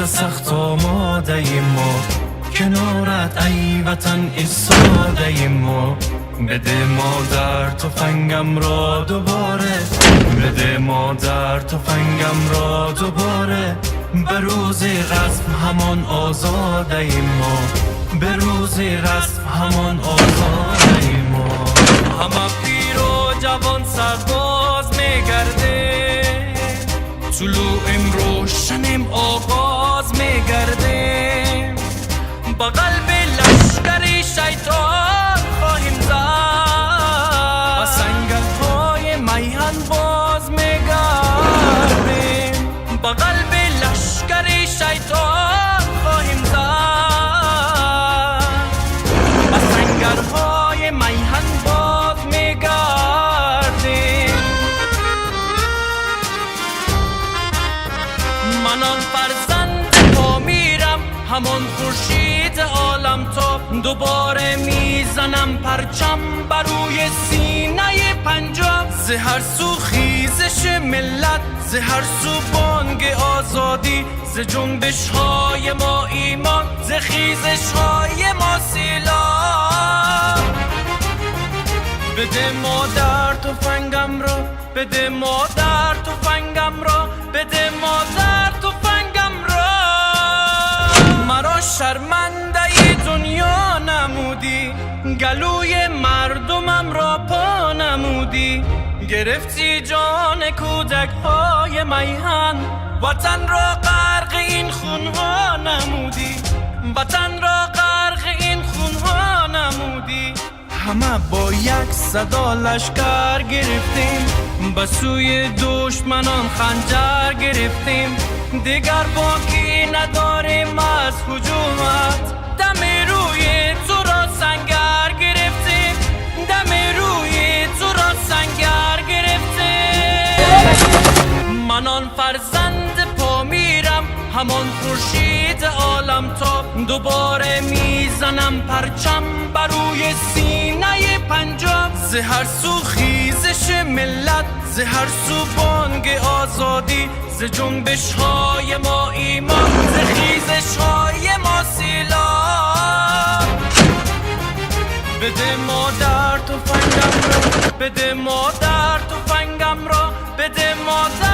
سخت آماده ایم ما، کنارت ای وطن ایستاده ایم ما. بده مادر تفنگم را دوباره، بده مادر تفنگم را دوباره. به روز رسم همان آزاده ایم ما، به روز رسم همان آزاده ایم ما. همه پیر و جوان سرباز میگرده، طلوعیم روشنیم آغاز میگرده. با قلب لشکری شیطان خواهیم زد، با سنگرهای میهن باز میگردیم. با قلب لشکری شیطان خواهیم زد، با سنگرهای میهن باز میگردیم. من آن فرزند پامیرم، همان خورشید عالم تا. دوباره میزنم پرچم بر روی سینه پنجاب. ز هر سو خیزش ملت، ز هر سو بانگ آزادی، ز جنبش های ما ایمان، ز خیزش های ما سیلاب. بده مادر تفنگم را، بده مادر تفنگم را، بده مادر تفنگم را. مرا شرمنده دنیا نمودی، گلوی مردمم را پا نمودی. گرفتی جان کودک های میهن، وطن را غرق این خونها نمودی، وطن را غرق این خونها نمودی. همه با یک صدا لشکر گرفتیم، به سوی دشمنان خنجر گرفتیم. دیگر باکی نداریم از هجومت، دم روی تو را سنگر گرفتیم، دم روی تو را سنگر گرفتیم. من آن فرزند پامیرم، همان خورشید عالم تا. دوباره میزنم پرچم بر روی سینه پنجاب. ز هر سو خیزش ملت، ز هر سو بانگ آزادی، ز جنبش های ما ایمان، ز خیزش های ما سیلاب. بده مادر تفنگم را، بده مادر تفنگم را، بده مادر